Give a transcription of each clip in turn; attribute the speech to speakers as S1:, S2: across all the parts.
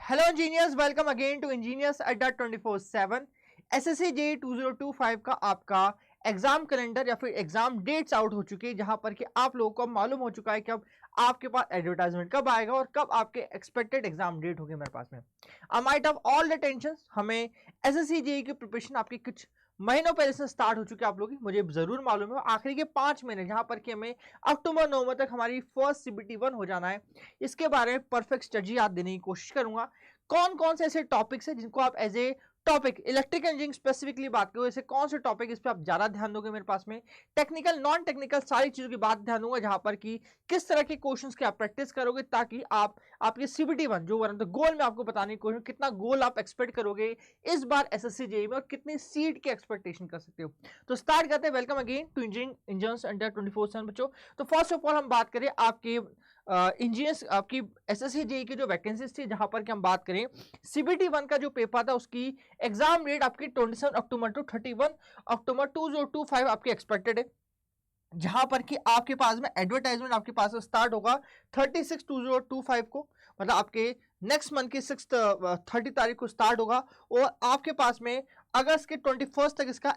S1: Hello engineers, welcome again to engineers Adda 24/7। SSC JEE 2025 का आपका exam calendar या फिर एग्जाम डेट्स आउट हो चुकी है, जहां पर कि आप लोगों को मालूम हो चुका है कि अब आपके पास एडवर्टाइजमेंट कब आएगा और कब आपके एक्सपेक्टेड एग्जाम डेट होगी मेरे पास में। I might have all the tension. हमें एसएससी जेईई की प्रिपरेशन आपकी कुछ महीनों पहले से स्टार्ट हो चुकी है आप लोगों की, मुझे जरूर मालूम है। आखिरी के 5 महीने जहां पर कि हमें अक्टूबर नवंबर तक हमारी फर्स्ट सीबीटी 1 हो जाना है, इसके बारे में परफेक्ट स्ट्रेटजी याद देने की कोशिश करूंगा। कौन कौन से ऐसे टॉपिक्स हैं जिनको आप as a topic electrical engineering specifically बात करो, ऐसे कौन से टॉपिक इस पे आप ज्यादा ध्यान दोगे मेरे पास में, टेक्निकल नॉन टेक्निकल सारी चीजों की बात ध्यान दूंगा, जहां पर कि किस तरह के क्वेश्चंस की आप प्रैक्टिस करोगे ताकि आप आपके सीबीटी 1 जो तो गोल में आपको बताने की कोशिश, कितना गोल आप एक्सपेक्ट करोगे इस बार एसएससी जेईई में और कितनी सीट की एक्सपेक्टेशन कर सकते हो। तो स्टार्ट करते हैं। Welcome again to engineers under 24/7 बच्चों। तो फर्स्ट ऑफ ऑल हम बात करें आपके इंजीनियर्स आपकी एसएससी जेईई की जो वैकेंसीज थी, जहां पर कि हम बात करें सीबीटी 1 का जो पेपर था उसकी एग्जाम डेट आपकी 27 अक्टूबर टू 31 अक्टूबर 2025 आपकी एक्सपेक्टेड है, जहां पर कि आपके पास में एडवर्टाइजमेंट आपके पास स्टार्ट होगा 36/2025 को, मतलब आपके नेक्स्ट मंथ की 30 तारीख को स्टार्ट होगा और आपके पास में अगस्त के 21 तक इसका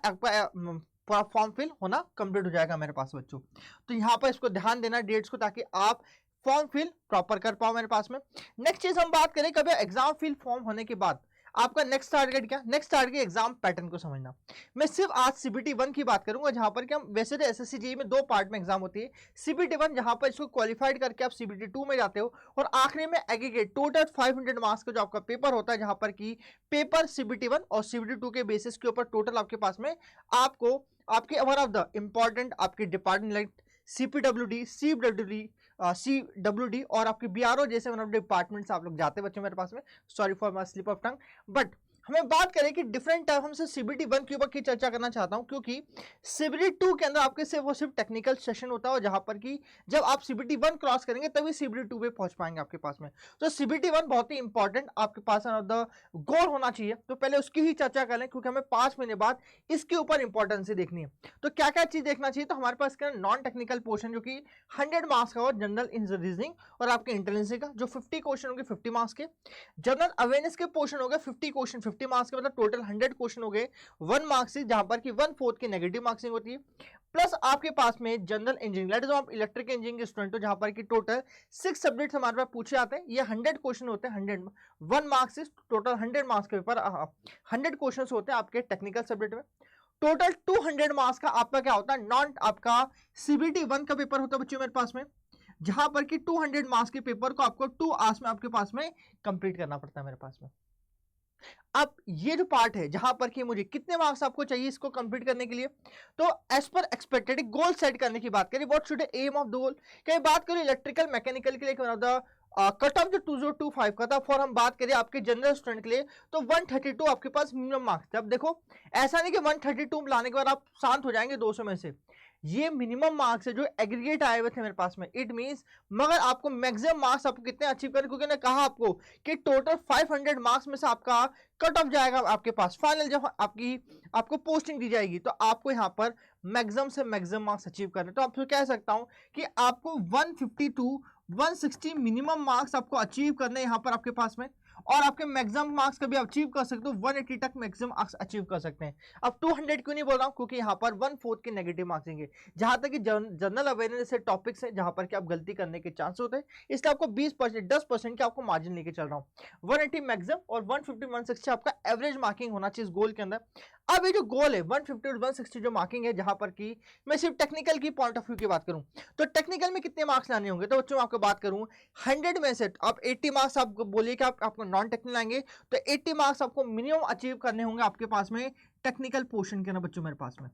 S1: फॉर्म फिल होना कंप्लीट हो जाएगा मेरे पास बच्चों। तो यहां पर इसको ध्यान देना डेट्स को, ताकि आप फॉर्म फिल प्रॉपर कर पाओ मेरे पास में। नेक्स्ट चीज हम बात करें, कभी एग्जाम फिल फॉर्म होने के बाद आपका नेक्स्ट टारगेट क्या, नेक्स्ट टारगेट एग्जाम पैटर्न को समझना। मैं सिर्फ आज सीबीटी 1 की बात करूंगा, जहां पर कि हम वैसे तो एसएससी जेईई में 2 पार्ट में एग्जाम होती है। सीबीटी 1 जहां पर इसको क्वालिफाइड करके आप सीबीटी 2 में जाते हो और आखिरी में एग्रीगेट टोटल 500 मार्क्स का जो आपका पेपर होता है, जहां पर कि पेपर सीबीटी 1 और सीबीटी 2 के बेसिस के ऊपर टोटल आपके पास में आपको आपके वन ऑफ द इंपॉर्टेंट आपके डिपार्टमेंट लाइक सीपीडब्ल्यूडी, सीडब्ल्यूडी और आपके बीआरओ जैसे वन ऑफ डिपार्टमेंट्स आप लोग जाते बच्चों मेरे पास में। Sorry for my slip of tongue. But हमें बात करें कि डिफरेंट टाइप, हमसे सीबीटी 1 के ऊपर की चर्चा करना चाहता हूं, क्योंकि सीबीटी 2 के अंदर आपके सिर्फ टेक्निकल सेशन होता है, जहां पर कि जब आप सीबीटी 1 क्रॉस करेंगे तभी सीबीटी 2 पे पहुंच पाएंगे आपके पास में। तो सीबीटी 1 बहुत ही इंपॉर्टेंट आपके पास द गोल होना चाहिए, तो पहले उसकी ही चर्चा कर लें, क्योंकि हमें 5 महीने बाद इसके ऊपर इंपॉर्टेंस देखनी है। तो क्या क्या चीज देखना चाहिए, तो हमारे पास नॉन टेक्निकल पोर्शन जो कि 100 मार्क्स का और जनरल इन रीजनिंग और आपके इंटेलिजेंस का जो 50 क्वेश्चन होंगे 50 मार्क्स के, जनरल अवेयरनेस के पोर्शन हो गए 50 क्वेश्चन 50 मार्क्स के, मतलब टोटल 100 क्वेश्चन हो गए 1 मार्क्स से, जहां पर कि 1/4 की नेगेटिव मार्क्सिंग होती है। प्लस आपके पास में जनरल इंजीनियरिंग, दैट इज आप इलेक्ट्रिकल इंजीनियरिंग के स्टूडेंट हो, जहां पर कि टोटल 6 सब्जेक्ट्स हमारे पास पूछे जाते हैं। ये 100 क्वेश्चन होते हैं, 100 1 मार्क्स से टोटल 100 मार्क्स के पेपर 100 क्वेश्चन होते हैं आपके टेक्निकल सब्जेक्ट में। टोटल 200 मार्क्स का आपका क्या होता है, नॉन आपका सीबीटी 1 का पेपर होता है बच्चों मेरे पास में, जहां पर कि 200 मार्क्स के पेपर को आपको 2 आवर्स में आपके पास में कंप्लीट करना पड़ता है मेरे पास में। अब ये जो पार्ट है जहां पर कि मुझे कितने मार्क्स आपको चाहिए इसको कंप्लीट करने के लिए, तो as per expected goal set करने की बात करें, what should aim of the goal, कहीं बात करें इलेक्ट्रिकल मैकेनिकल के लिए कट ऑफ जो 2025 का था, फॉर हम बात करें आपके जनरल स्टूडेंट के लिए तो 132 आपके पास मिनिमम मार्क्स थे। अब देखो ऐसा नहीं कि 132 लाने के बाद आप शांत हो जाएंगे 200 में से, ये मिनिमम मार्क्स है जो एग्रीगेट आए हुए थे मेरे पास में। इट मींस मगर आपको मैक्सिमम मार्क्स आपको कितने अचीव करने, क्योंकि मैंने कहा आपको कि टोटल 500 मार्क्स में से आपका कट ऑफ जाएगा आपके पास फाइनल जब आपको पोस्टिंग दी जाएगी, तो आपको यहाँ पर मैक्सिमम से मैक्सिमम मार्क्स अचीव करने। तो आपको कह सकता हूं कि आपको 150 टू 160 मिनिमम मार्क्स आपको अचीव करने यहाँ पर आपके पास में, और आपके मैक्सिमम मार्क्स कभी अचीव कर सकते हो 180 तक मैक्सिमम मार्क्स अचीव कर सकते हैं। अब 200 क्यों नहीं बोल रहा हूं, क्योंकि यहाँ पर 1/4 की नेगेटिव मार्क्सिंग है, जहां तक कि जनरल अवेयरनेस से टॉपिक्स है जहां पर कि आप गलती करने के चांस होते हैं, इसलिए आपको 20% 10% के आपको मार्जिन लेके चल रहा हूं। 180 मैक्सिमम और 150 160 आपका एवरेज मार्किंग होना चाहिए इस गोल के अंदर। अब ये जो गोल है 150 और 160 जो मार्किंग है, जहां पर कि मैं सिर्फ टेक्निकल की पॉइंट ऑफ व्यू की बात करूं, तो टेक्निकल में कितने मार्क्स लाने होंगे, तो बच्चों आपको बात करूं 100 में से आप 80 मार्क्स आप बोलिए कि आपको नॉन टेक्निकल आएंगे, तो 80 मार्क्स आपको मिनिमम अचीव करने होंगे आपके पास में टेक्निकल पोर्शन के ना बच्चों मेरे पास में।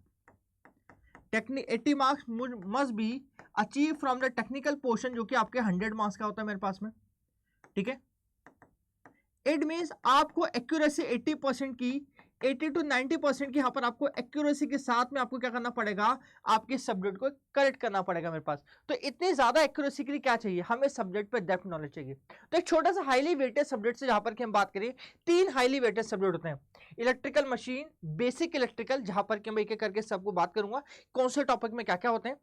S1: 80 marks must be achieve from the technical portion, जो कि आपके 100 मार्क्स का होता है मेरे पास में। ठीक है, इट मींस आपको एक्यूरेसी 80% की 80 to 90% की यहाँ पर आपको एक्यूरेसी के साथ में आपको क्या करना पड़ेगा, आपके सब्जेक्ट को करेक्ट करना पड़ेगा मेरे पास। तो इतनी ज्यादा एक्यूरेसी के लिए क्या चाहिए, हमें सब्जेक्ट पे डेप्थ नॉलेज चाहिए। तो एक छोटा सा हाईली वेटेड सब्जेक्ट से जहां पर कि हम बात करें 3 हाईली वेटेड सब्जेक्ट होते हैं, इलेक्ट्रिकल मशीन, बेसिक इलेक्ट्रिकल, जहां पर कि मैं एक एक करके सबको बात करूंगा कौन से टॉपिक में क्या क्या होते हैं,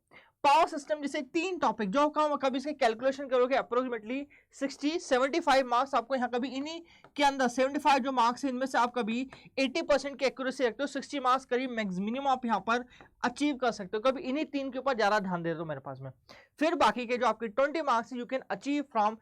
S1: पावर सिस्टम जैसे 3 टॉपिक जो कभी इसके कैलकुलेशन करोगे अप्रोक्सीमेटली 75 मार्क्स आपको यहाँ कभी इन्हीं के अंदर 75 जो मार्क्स है इनमें से आप कभी 80% की एक्यूरेसी रखते हो, 60 मार्क्स करीब मिनिमम आप यहाँ पर अचीव कर सकते हो। कभी इन्हीं 3 के ऊपर ज्यादा ध्यान दे दो मेरे पास में। फिर बाकी के जो आपके 20 marks you can achieve from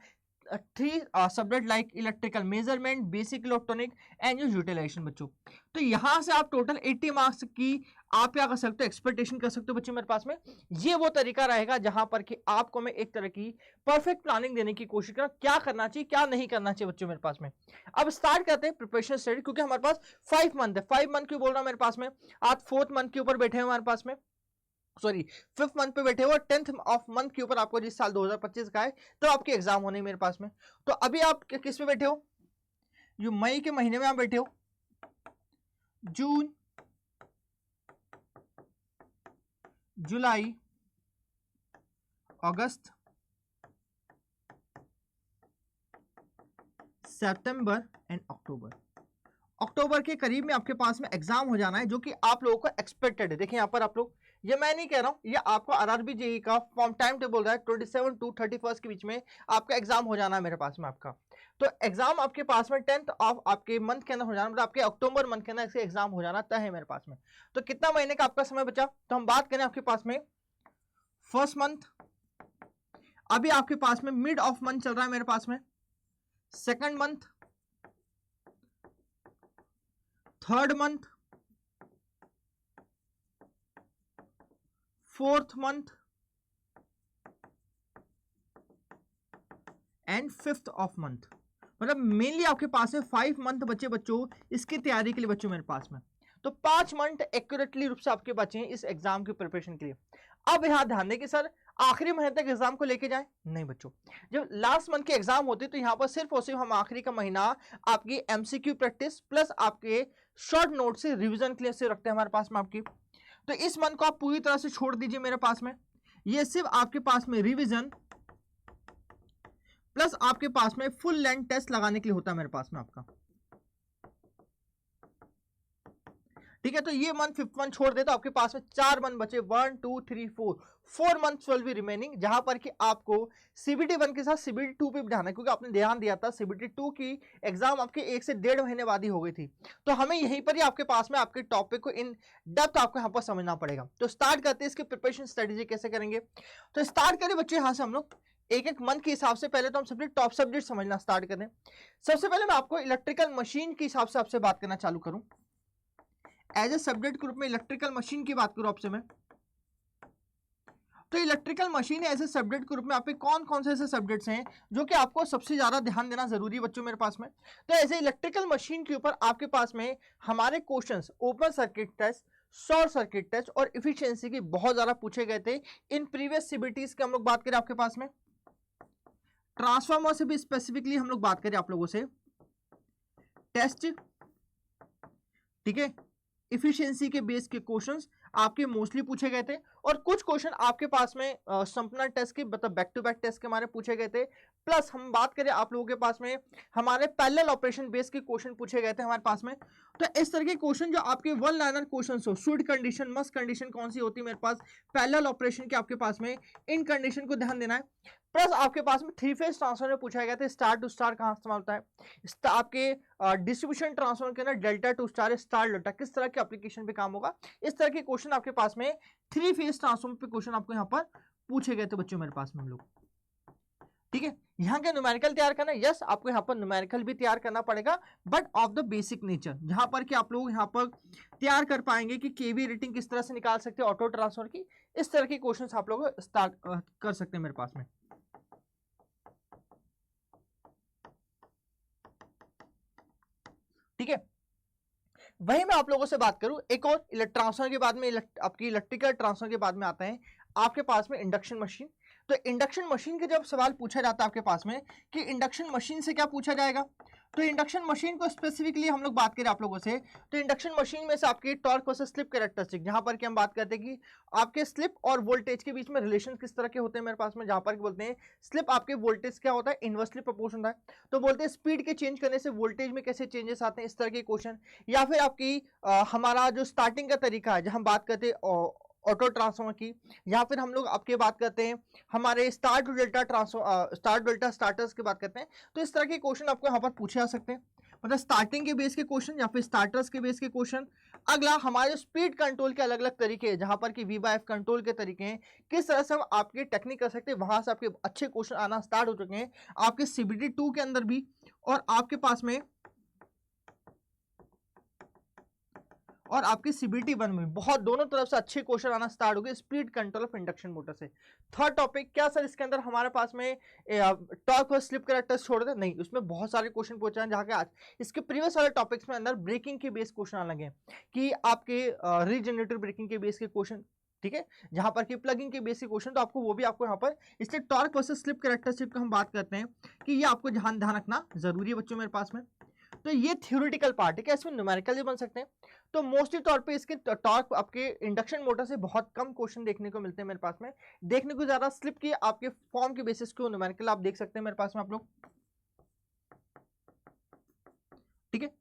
S1: 3 subject like electrical measurement, basic electronic and utilization बच्चों। तो यहां से आप टोटल 80 मार्क्स की आप क्या कर सकते हो, एक्सपेक्टेशन कर सकते हो बच्चों मेरे पास में। ये वो तरीका रहेगा जहां पर कि आपको मैं एक तरह की परफेक्ट प्लानिंग देने की कोशिश करूं, क्या करना चाहिए क्या नहीं करना चाहिए बच्चों मेरे पास में। अब स्टार्ट करते हैं प्रिपरेशन स्टडी, क्योंकि हमारे पास 5 मंथ है। 5 मंथ क्यों बोल रहा हूं मेरे पास में, आज 4th मंथ के ऊपर बैठे हैं हमारे पास में, सॉरी 5th मंथ पे बैठे हो, 10th ऑफ मंथ के ऊपर आपको जिस साल 2025 का है तो आपके एग्जाम होने मेरे पास में। तो अभी आप किस पे बैठे हो, जो मई के महीने में आप बैठे हो, जून जुलाई अगस्त सितंबर एंड अक्टूबर। अक्टूबर के करीब में आपके पास में एग्जाम हो जाना है, जो कि आप लोगों को एक्सपेक्टेड है। देखिए यहाँ पर आप लोग, ये मैं नहीं कह रहा हूं, ये आपको आरआरबी जेईई का फॉर्म टाइम टेबल रहा है 27 to 31 के बीच में आपका एग्जाम हो जाना है मेरे पास में आपका। तो एग्जाम आपके पास में 10th ऑफ आपके मंथ के अंदर हो जाना, मतलब आपके अक्टूबर मंथ के अंदर इसके एग्जाम हो जाना तय है मेरे पास में। तो कितना महीने का आपका समय बचा, तो हम बात करें आपके पास में फर्स्ट मंथ, अभी आपके पास में मिड ऑफ मंथ चल रहा है मेरे पास में, second month, third month, fourth month and 5th of month. मतलब मेनली आपके पास में 5 मंथ बचे बच्चों इसकी तैयारी के लिए बच्चों मेरे पास में। तो 5 मंथ एक्यूरेटली रूप से आपके बचे हैं इस एग्जाम की प्रिपरेशन के लिए। अब यहां ध्यान दें कि सर आखिरी महीने तक एग्जाम को लेके जाएं, नहीं बच्चों। जब लास्ट मंथ के एग्जाम होते तो यहां पर सिर्फ और सिर्फ हम आखिरी का महीना आपकी एमसीक्यू प्रैक्टिस प्लस आपके शॉर्ट नोट से रिवीजन के लिए से रखते हैं हमारे पास में आपकी। तो इस मंथ को आप पूरी तरह से छोड़ दीजिए मेरे पास में, ये सिर्फ आपके पास में रिवीजन प्लस आपके पास में फुल लेंथ टेस्ट लगाने के लिए होता है मेरे पास में आपका। ठीक है, तो ये मंथ 5th मंथ छोड़ दे तो आपके पास में 4 मंथ बचे, 1 2 3 4 मंथ विल बी रिमेनिंग, जहां पर कि आपको सीबीटी 1 के साथ सीबीटी 2 पे भी ध्यान है, क्योंकि आपने ध्यान दिया था सीबीटी 2 की एग्जाम आपके 1 से 1.5 महीने बाद ही हो गई थी। तो हमें यहीं पर ही आपके पास में आपके टॉपिक को इन डेप्थ आपको यहाँ पर समझना पड़ेगा। तो स्टार्ट करते हैं इसके प्रिपरेशन स्ट्रेटेजी कैसे करेंगे। तो स्टार्ट करें बच्चे यहाँ से हम लोग एक एक मंथ के हिसाब से। पहले तो हम सबसे टॉप सब्जेक्ट समझना स्टार्ट करें। सबसे पहले मैं आपको इलेक्ट्रिकल मशीन के हिसाब से आपसे बात करना चालू करूं। एज ए सब्जेक्ट ग्रुप में इलेक्ट्रिकल मशीन की बात करूं आपसे मैं, तो electrical machine as a subject group में आपके कौन कौन से ऐसे सब्जेक्ट्स हैं जो कि आपको सबसे ज्यादा ध्यान देना जरूरी है बच्चों मेरे पास में। तो एज ए इलेक्ट्रिकल मशीन के ऊपर आपके पास में हमारे questions open circuit test, short circuit test और इफिशियंसी की बहुत ज्यादा पूछे गए थे इन प्रीवियस सीबीटीज की। हम लोग बात करें आपके पास में ट्रांसफार्मर से भी स्पेसिफिकली हम लोग बात करें आप लोगों से टेस्ट, ठीक है, इफिशियंसी के बेस के क्वेश्चंस आपके मोस्टली पूछे गए थे, और कुछ क्वेश्चन आपके पास में संपना टेस्ट के मतलब बैक टू बैक टेस्ट के हमारे पूछे गए थे। प्लस हम बात करें आप लोगों के पास में हमारे पैरेलल ऑपरेशन बेस के क्वेश्चन पूछे गए थे हमारे पास में। तो इस तरह के क्वेश्चन जो आपके वन लाइनर क्वेश्चन हो, शुड कंडीशन मस्ट कंडीशन कौन सी होती है मेरे पास पैरेलल ऑपरेशन के आपके पास में, इन कंडीशन को ध्यान देना है। प्लस आपके पास में 3 फेज ट्रांसफर में पूछा गया था स्टार टू स्टार कहां इस्तेमाल होता है, आपके डिस्ट्रीब्यूशन ट्रांसफर के अंदर delta two star, star delta किस तरह के एप्लीकेशन पे काम होगा। इस तरह के क्वेश्चन आपके पास में 3 फेज ट्रांसफॉर्मर पे क्वेश्चन आपको यहाँ पर पूछे गए थे बच्चों मेरे पास में हम लोग। ठीक है, यहाँ के न्यूमेरिकल तैयार करना, यस आपको यहाँ पर न्यूमेरिकल भी तैयार करना पड़ेगा, but of the basic nature, जहां पर कि आप लोग यहाँ पर तैयार कर पाएंगे कि केवी रेटिंग किस तरह से निकाल सकते हैं ऑटो ट्रांसफर की। इस तरह के क्वेश्चन आप लोग स्टार्ट कर सकते हैं मेरे पास में। ठीक है, वही मैं आप लोगों से बात करूं एक और ट्रांसफर के बाद में आपकी इलेक्ट्रिकल ट्रांसफर के बाद में आता है आपके पास में इंडक्शन मशीन। तो इंडक्शन मशीन के जब सवाल पूछा जाता है आपके पास में कि इंडक्शन मशीन से क्या पूछा जाएगा, तो इंडक्शन मशीन को स्पेसिफिकली हम लोग बात करें आप लोगों से, तो इंडक्शन मशीन में से आपकी टॉर्क वर्सेस स्लिप कैरेक्टरिस्टिक, जहां पर कि हम बात करते हैं कि आपके स्लिप और वोल्टेज के बीच में रिलेशन किस तरह के होते हैं मेरे पास में, जहां पर कि बोलते हैं स्लिप आपके वोल्टेज क्या होता है इनवर्सली प्रोपोर्शनल होता है, तो बोलते हैं स्पीड के चेंज करने से वोल्टेज में कैसे चेंजेस आते हैं, इस तरह के क्वेश्चन। या फिर आपकी हमारा जो स्टार्टिंग का तरीका है जहां बात करते हैं ऑटो ट्रांसफॉर्मर की, या फिर हम लोग आपके बात करते हैं हमारे star to delta star delta starters की बात करते हैं। तो इस तरह के क्वेश्चन आपको यहाँ पर पूछे जा सकते हैं, मतलब स्टार्टिंग के बेस के क्वेश्चन या फिर स्टार्टर्स के बेस के क्वेश्चन। अगला हमारे स्पीड कंट्रोल के अलग अलग तरीके हैं, जहां पर कि V/F कंट्रोल के तरीके हैं, किस तरह से हम आपके टेक्निक कर सकते हैं, वहां से आपके अच्छे क्वेश्चन आना स्टार्ट हो चुके हैं आपके CBT 2 के अंदर भी, और आपके पास में और आपके CBT 1 में बहुत दोनों तरफ से अच्छे क्वेश्चन आना स्टार्ट हो गए speed control of induction motor से। थर्ड टॉपिक क्या सर, इसके अंदर हमारे पास में टॉर्क और स्लिप कैरेक्टर्स छोड़ दे, नहीं, उसमें बहुत सारे क्वेश्चन पूछे हैं, जहाँ के आज इसके प्रीवियस वाले टॉपिक्स में अंदर ब्रेकिंग के बेस क्वेश्चन आने लगे कि आपके रीजनरेटिव ब्रेकिंग के बेस के क्वेश्चन, ठीक है, जहां पर कि प्लगिंग के बेसिक क्वेश्चन, तो आपको वो भी आपको यहाँ पर, इसलिए टॉर्क वर्सेस स्लिप कैरेक्टरिस्टिक का हम बात करते हैं कि ये आपको ध्यान रखना जरूरी है बच्चों मेरे पास में। तो ये थ्योरेटिकल पार्ट है, क्या इसमें न्यूमेरिकल भी बन सकते हैं। तो मोस्टली तौर पे इसके टॉर्क आपके इंडक्शन मोटर से बहुत कम क्वेश्चन देखने को मिलते हैं मेरे पास में, देखने को ज्यादा स्लिप की आपके फॉर्म के बेसिस को न्यूमेरिकल आप देख सकते हैं मेरे पास में आप लोग, ठीक है।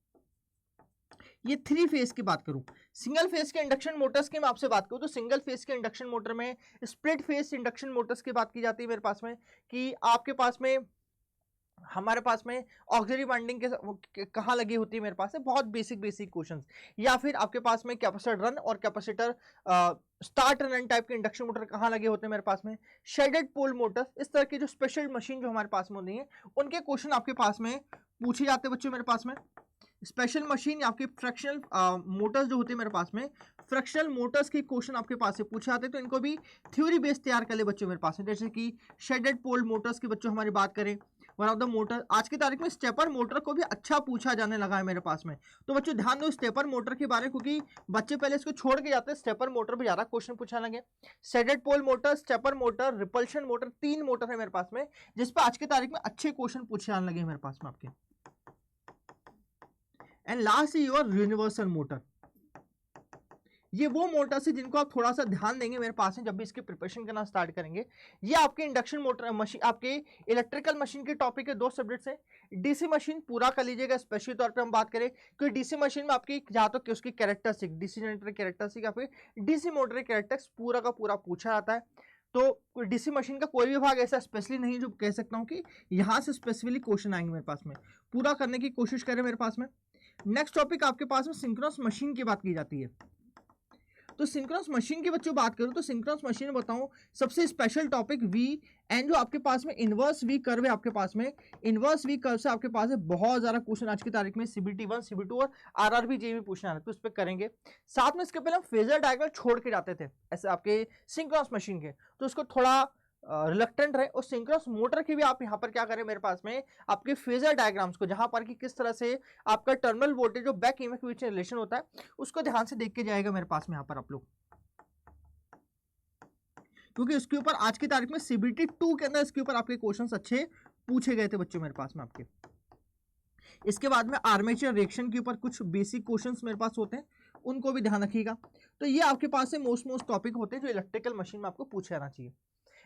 S1: ये 3 फेज की बात करूं, सिंगल फेज के इंडक्शन मोटर्स की मैं आपसे बात करूं, तो सिंगल फेज के इंडक्शन मोटर में स्प्लिट फेज इंडक्शन मोटर्स की बात की जाती है मेरे पास में, कि आपके पास में हमारे पास में ऑक्सिलरी वाइंडिंग के कहाँ लगी होती है मेरे पास है, बहुत बेसिक क्वेश्चंस, या फिर आपके पास में कैपेसिटर रन और कैपेसिटर स्टार्ट रन टाइप के इंडक्शन मोटर कहाँ लगे होते हैं मेरे पास में, शेडेड पोल मोटर्स, इस तरह की जो स्पेशल मशीन जो हमारे पास में होती है उनके क्वेश्चन आपके पास में पूछे जाते हैं बच्चों मेरे पास में। स्पेशल मशीन या आपके फ्रैक्शनल मोटर्स जो होते हैं मेरे पास में, फ्रैक्शनल मोटर्स के क्वेश्चन आपके पास से पूछे आते हैं, तो इनको भी थ्योरी बेस तैयार कर ले बच्चों मेरे पास में। जैसे कि शेडेड पोल मोटर्स के बच्चों हमारी बात करें, वन ऑफ द मोटर आज की तारीख में स्टेपर मोटर को भी अच्छा पूछा जाने लगा है मेरे पास में, तो बच्चों ध्यान दो स्टेपर मोटर के बारे में, क्योंकि बच्चे पहले इसको छोड़ के जाते हैं, स्टेपर मोटर भी ज्यादा क्वेश्चन पूछा लगे। Shaded pole motor, stepper motor, repulsion motor, 3 motor है मेरे पास में जिस पर आज की तारीख में अच्छे क्वेश्चन पूछे जाने लगे मेरे पास में आपके। And last is your universal motor, ये वो मोटर्स है जिनको आप थोड़ा सा ध्यान देंगे मेरे पास में जब भी इसकी प्रिपरेशन करना स्टार्ट करेंगे। ये आपके इंडक्शन मोटर मशीन, आपके इलेक्ट्रिकल मशीन के टॉपिक के 2 सब्जेक्ट्स हैं। डीसी मशीन पूरा कर लीजिएगा, स्पेशली तौर पे हम बात करें क्योंकि डीसी मशीन में आपकी जहाँ तक उसकी कैरेक्टरिस्टिक, डीसी जनरेटर कैरेक्टरिस्टिक या फिर डीसी मोटर कैरेक्टरिस्टिक्स पूरा का पूरा पूछा जाता है। तो डीसी मशीन का कोई भी भाग ऐसा स्पेशली नहीं जो कह सकता हूँ कि यहाँ से स्पेसिफिकली क्वेश्चन आएंगे मेरे पास में, पूरा करने की कोशिश करें मेरे पास में। नेक्स्ट टॉपिक आपके पास में सिंक्रोनस मशीन की बात की जाती है। तो सिंक्रोनस मशीन की बच्चों बात करूं तो सिंक्रोनस मशीन बताऊं सबसे स्पेशल टॉपिक वी एंड जो आपके पास में इनवर्स वी कर्व है, आपके पास में इनवर्स वी कर्व से आपके पास है बहुत ज्यादा क्वेश्चन आज की तारीख में CBT 1 CBT 2 और RRB JEE में पूछना है, तो उस पर करेंगे। साथ में इसके पहले हम फेजर डायग्राम छोड़ के जाते थे ऐसे आपके सिंक्रोनस मशीन के, तो उसको थोड़ा रिलक्टेंट रहे, और सिंक्रोनस मोटर की भी आप यहाँ पर क्या करें मेरे पास में आपके फेजर डायग्राम्स को, जहां पर कि किस तरह से आपका टर्मिनल वोल्टेज जो बैक ईएमएफ के बीच में रिलेशन होता है उसको ध्यान से देख के जाएगा मेरे पास में यहाँ पर आप लोग, क्योंकि उसके ऊपर आज की तारीख में CBT 2 के अंदर इसके ऊपर आपके क्वेश्चंस अच्छे पूछे गए थे बच्चों मेरे पास में आपके। इसके बाद में आर्मेचर रिएक्शन के ऊपर कुछ बेसिक क्वेश्चंस मेरे पास होते हैं, उनको भी ध्यान रखिएगा। तो ये आपके पास से मोस्ट टॉपिक होते हैं जो इलेक्ट्रिकल मशीन में आपको पूछा जाना चाहिए।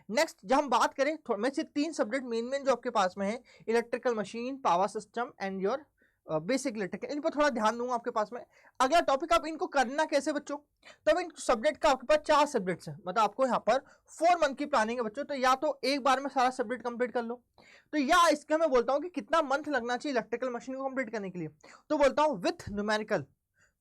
S1: नेक्स्ट जब हम बात करें में से 3 सब्जेक्ट मेन जो आपके पास में है, electrical machine, power system and your basic electrical, इन पर थोड़ा ध्यान दूंगा आपके पास में। अगला टॉपिक आप इनको करना कैसे बच्चों, तो इन सब्जेक्ट का आपके पास 4 सब्जेक्ट्स हैं, मतलब आपको यहाँ पर 4 मंथ की प्लानिंग है बच्चों, तो या तो एक बार में सारा सब्जेक्ट कंप्लीट कर लो, तो या इसका मैं बोलता हूँ कि कितना मंथ लगना चाहिए इलेक्ट्रिकल मशीन को कंप्लीट करने के लिए, तो बोलता हूँ with numerical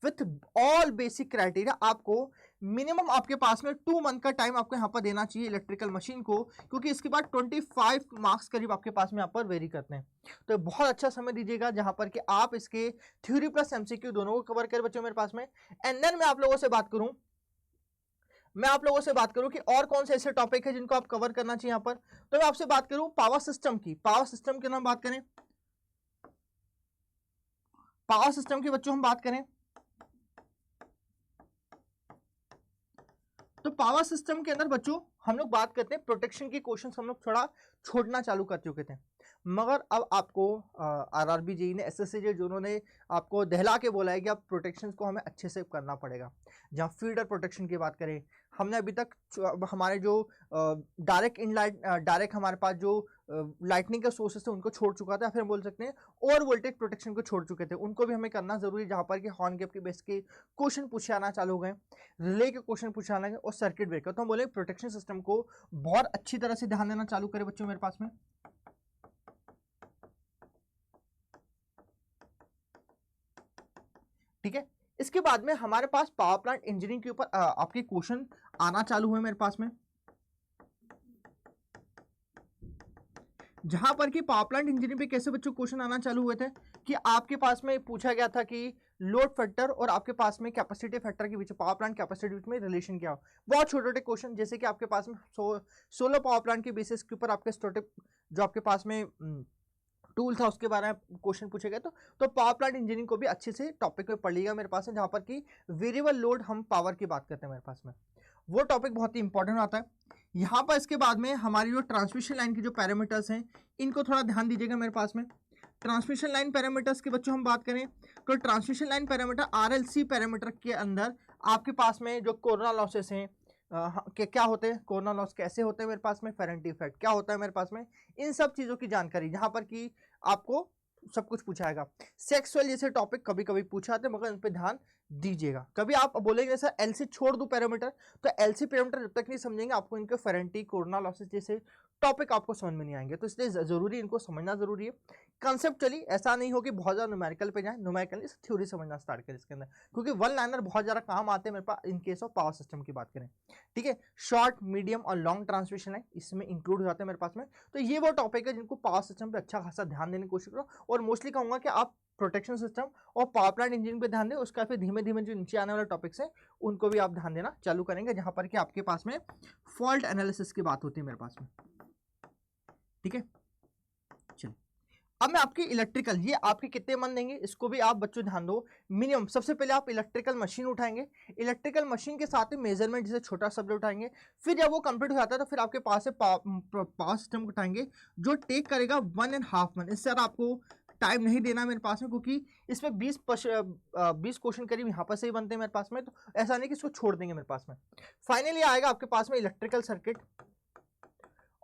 S1: with all basic criteria आपको मिनिमम आपके पास में 2 मंथ का टाइम आपको यहाँ पर देना चाहिए इलेक्ट्रिकल मशीन को, क्योंकि इसके बाद 25 मार्क्स करीब आपके पास में यहाँ पर वेरी करते हैं। तो बहुत अच्छा समय दीजिएगा जहां पर कि आप इसके थ्योरी प्लस MCQ दोनों को कवर कर बच्चों मेरे पास में। एंड देन मैं आप लोगों से बात करूं कि और कौन से ऐसे टॉपिक है जिनको आप कवर करना चाहिए यहाँ पर, तो मैं आपसे बात करूं पावर सिस्टम की। पावर सिस्टम की हम बात करें, पावर सिस्टम की बच्चों हम बात करें तो पावर सिस्टम के अंदर बच्चों हम लोग बात करते हैं प्रोटेक्शन की क्वेश्चंस हम लोग थोड़ा छोड़ना चालू कर चुके थे, मगर अब आपको RRB JEE ने SSC दोनों ने आपको दहला के बोला है कि अब प्रोटेक्शन को हमें अच्छे से करना पड़ेगा। जहाँ फीडर प्रोटेक्शन की बात करें, हमने अभी तक हमारे जो डायरेक्ट इनलाइट डायरेक्ट हमारे पास जो लाइटनिंग के सोर्सेस थे उनको छोड़ चुका था, फिर हम बोल सकते हैं ओवर वोल्टेज प्रोटेक्शन को छोड़ चुके थे, उनको भी हमें करना जरूरी, जहाँ पर कि हॉर्न गैप के बेस के क्वेश्चन पूछे आना चालू हो गए, रिले के क्वेश्चन पूछे आना गए और सर्किट ब्रेकर। तो हम बोले प्रोटेक्शन सिस्टम को बहुत अच्छी तरह से ध्यान देना चालू करें बच्चों मेरे पास में। ठीक है, इसके बाद में हमारे पास पावर प्लांट इंजीनियरिंग के ऊपर आपके क्वेश्चन आना चालू हुए मेरे पास में, जहां पर कि पावर प्लांट इंजीनियरिंग पे कैसे बच्चों क्वेश्चन आना चालू हुए थे कि आपके पास में पूछा गया था कि लोड फैक्टर और आपके पास में कैपेसिटी फैक्टर के बीच, पावर प्लांट कैपेसिटी बीच में रिलेशन क्या हो। बहुत छोटे छोटे क्वेश्चन, जैसे कि आपके पास में सोलर पावर प्लांट के बेसिस के ऊपर आपके छोटे जो आपके पास में टूल था उसके बारे में क्वेश्चन पूछे गए। तो पावर प्लांट इंजीनियरिंग को भी अच्छे से टॉपिक में पढ़ लिएगा मेरे पास में, जहां पर कि वेरिएबल लोड हम पावर की बात करते हैं मेरे पास में, वो टॉपिक बहुत ही इंपॉर्टेंट आता है यहाँ पर। इसके बाद में हमारी जो ट्रांसमिशन लाइन की जो पैरामीटर्स हैं इनको थोड़ा ध्यान दीजिएगा मेरे पास में। ट्रांसमिशन लाइन पैरामीटर्स की बच्चों हम बात करें तो transmission line parameter RLC parameter के अंदर आपके पास में जो कोरोना लॉसेस हैं क्या होते हैं, कोरोना लॉस कैसे होते हैं मेरे पास में, फेरेंटी इफेक्ट क्या होता है मेरे पास में, इन सब चीज़ों की जानकारी जहाँ पर कि आपको सब कुछ पूछाएगा। सेक्सुअल जैसे टॉपिक कभी कभी पूछा जाते हैं, मगर इन पर ध्यान दीजिएगा। कभी आप बोलेंगे सर एलसी छोड़ दूं पैरामीटर, तो एलसी पैरामीटर जब तक नहीं समझेंगे आपको इनके फेरेंटी कोरोना लॉसेस जैसे टॉपिक आपको समझ में नहीं आएंगे, तो इसलिए जरूरी इनको समझना जरूरी है। कंसेप्चुअली ऐसा नहीं हो कि बहुत ज़्यादा न्यूमेरिकल पे जाए, न्यूमेरिकली थ्योरी समझना स्टार्ट करें इसके अंदर, क्योंकि वन लाइनर बहुत ज़्यादा काम आते हैं मेरे पास in case of power system की बात करें। ठीक है, शॉर्ट मीडियम और लॉन्ग ट्रांसमिशन है इसमें इंक्लूड हो जाते हैं मेरे पास में। तो ये वो टॉपिक है जिनको पावर सिस्टम पे अच्छा खासा ध्यान देने की कोशिश करो, और मोस्टली कहूँगा कि आप प्रोटेक्शन सिस्टम और पावर प्लांट इंजीनियरिंग पे ध्यान दें, उसका फिर धीमे धीमे जो नीचे आने वाले टॉपिक्स हैं उनको भी आप ध्यान देना चालू करेंगे, जहां पर कि आपके पास में फॉल्ट एनालिसिस की बात होती है मेरे पास में। ठीक है, चलिए अब मैं आपकी इलेक्ट्रिकल, ये आपके कितने मन देंगे इसको भी आप बच्चों ध्यान दो। मिनिमम सबसे पहले आप इलेक्ट्रिकल मशीन उठाएंगे, इलेक्ट्रिकल मशीन के साथ ही मेजरमेंट जैसे छोटा सब्जेक्ट उठाएंगे, फिर जब वो कंप्लीट हो जाता है तो फिर आपके पास से पावर सिस्टम उठाएंगे जो टेक करेगा 1.5 मंथ। इससे आपको टाइम नहीं देना मेरे पास में, क्योंकि इसमें 20 क्वेश्चन करीब यहाँ पर से ही बनते हैं मेरे पास में, तो ऐसा नहीं कि इसको छोड़ देंगे मेरे पास में। फाइनली आएगा आपके पास में इलेक्ट्रिकल सर्किट,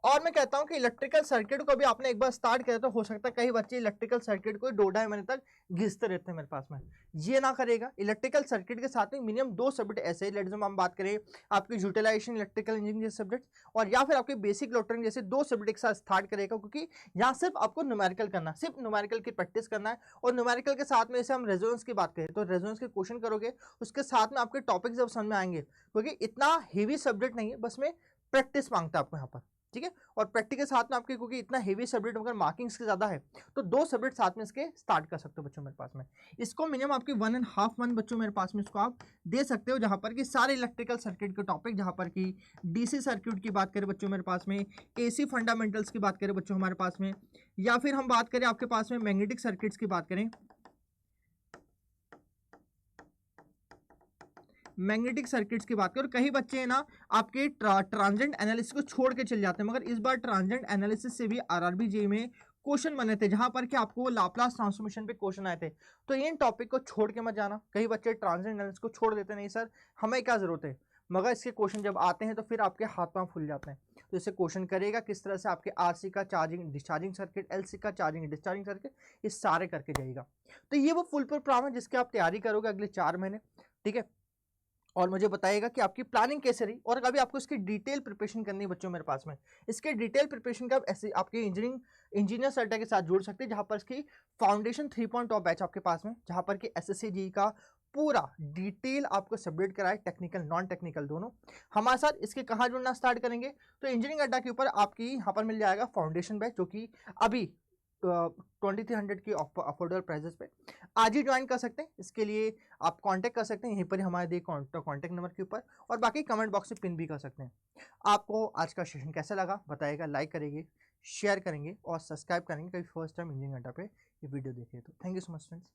S1: और मैं कहता हूं कि इलेक्ट्रिकल सर्किट को भी आपने एक बार स्टार्ट किया तो हो सकता है कई बच्चे इलेक्ट्रिकल सर्किट को 2-2.5 महीने तक घिसते रहते हैं मेरे पास में, ये ना करेगा। इलेक्ट्रिकल सर्किट के साथ में मिनिमम 2 सब्जेक्ट ऐसे लेट्स हम बात करें आपकी यूटिलाइजेशन इलेक्ट्रिकल इंजीनियरिंग जैसे सब्जेक्ट, और या फिर आपके बेसिक इलेक्ट्रॉनिक जैसे 2 सब्जेक्ट एक साथ स्टार्ट करेगा, क्योंकि यहाँ सिर्फ आपको न्यूमेरिकल करना, सिर्फ न्यूमेरिकल की प्रैक्टिस करना है। और न्यूमेरिकल के साथ में जैसे हम रेजोनेंस की बात करें तो रेजोनेंस के क्वेश्चन करोगे, उसके साथ में आपके टॉपिक जब समझ में आएंगे, क्योंकि इतना हेवी सब्जेक्ट नहीं है, बस में प्रैक्टिस मांगता है आपको यहाँ पर। ठीक है, और प्रैक्टिकल साथ में आपके, क्योंकि इतना हेवी सब्जेक्ट मगर मार्किंग्स के ज्यादा है, तो 2 सब्जेक्ट साथ में इसके स्टार्ट कर सकते हो बच्चों मेरे पास में। इसको मिनिमम आपके 1.5 मंथ बच्चों मेरे पास में इसको आप दे सकते हो, जहां पर कि सारे इलेक्ट्रिकल सर्किट के टॉपिक, जहां पर कि डीसी सर्किट की बात करें बच्चों मेरे पास में, एसी फंडामेंटल्स की बात करें बच्चों हमारे पास में, या फिर हम बात करें आपके पास में मैग्नेटिक सर्किट्स की बात करें, मैग्नेटिक सर्किट्स की बात करें। कई बच्चे हैं ना आपके ट्रांजेंट एनालिसिस को छोड़ के चले जाते हैं, मगर इस बार ट्रांजेंट एनालिसिस से भी आरआरबी जेईई में क्वेश्चन बने थे, जहां पर कि आपको लाप्लास ट्रांसफॉर्मेशन पे क्वेश्चन आए थे। तो इन टॉपिक को छोड़ के मत जाना। कई बच्चे ट्रांजेंट एनालिसिस को छोड़ देते, नहीं सर हमें क्या जरूरत है, मगर इसके क्वेश्चन जब आते हैं तो फिर आपके हाथ पांव फूल जाते हैं। तो इसे क्वेश्चन करेगा किस तरह से आपके आरसी का चार्जिंग डिस्चार्जिंग सर्किट, एलसी का चार्जिंग डिस्चार्जिंग सर्किट, ये सारे करके जाएगा। तो ये वो फुल प्रोग्राम है जिसके आप तैयारी करोगे अगले 4 महीने। ठीक है, और मुझे बताइएगा कि आपकी प्लानिंग कैसे रही, और कभी आपको इसकी डिटेल प्रिपरेशन करनी है बच्चों मेरे पास में। इसके डिटेल प्रिपरेशन का ऐसे आपके इंजीनियर सर्टिफिकेट के साथ जुड़ सकते हैं, जहां पर इसकी फाउंडेशन 3.0 बैच आपके पास में, जहां पर कि एसएससी जी का पूरा डिटेल आपको सबमिट कराए, टेक्निकल नॉन टेक्निकल दोनों। हमारे साथ इसके कहाँ जुड़ना स्टार्ट करेंगे, तो इंजीनियरिंग अड्डा के ऊपर आपकी यहाँ पर मिल जाएगा फाउंडेशन बैच, जो कि अभी 2300 की अफोर्डेबल प्राइजेस पे आज ही ज्वाइन कर सकते हैं। इसके लिए आप कांटेक्ट कर सकते हैं, यहीं पर हमारे दिए कांटेक्ट नंबर के ऊपर, और बाकी कमेंट बॉक्स में पिन भी कर सकते हैं। आपको आज का सेशन कैसा लगा बताइएगा, लाइक करेंगे, शेयर करेंगे और सब्सक्राइब करेंगे कभी फर्स्ट टाइम इंजीनियरिंग अड्डा पे ये वीडियो देखे तो। Thank you so much friends.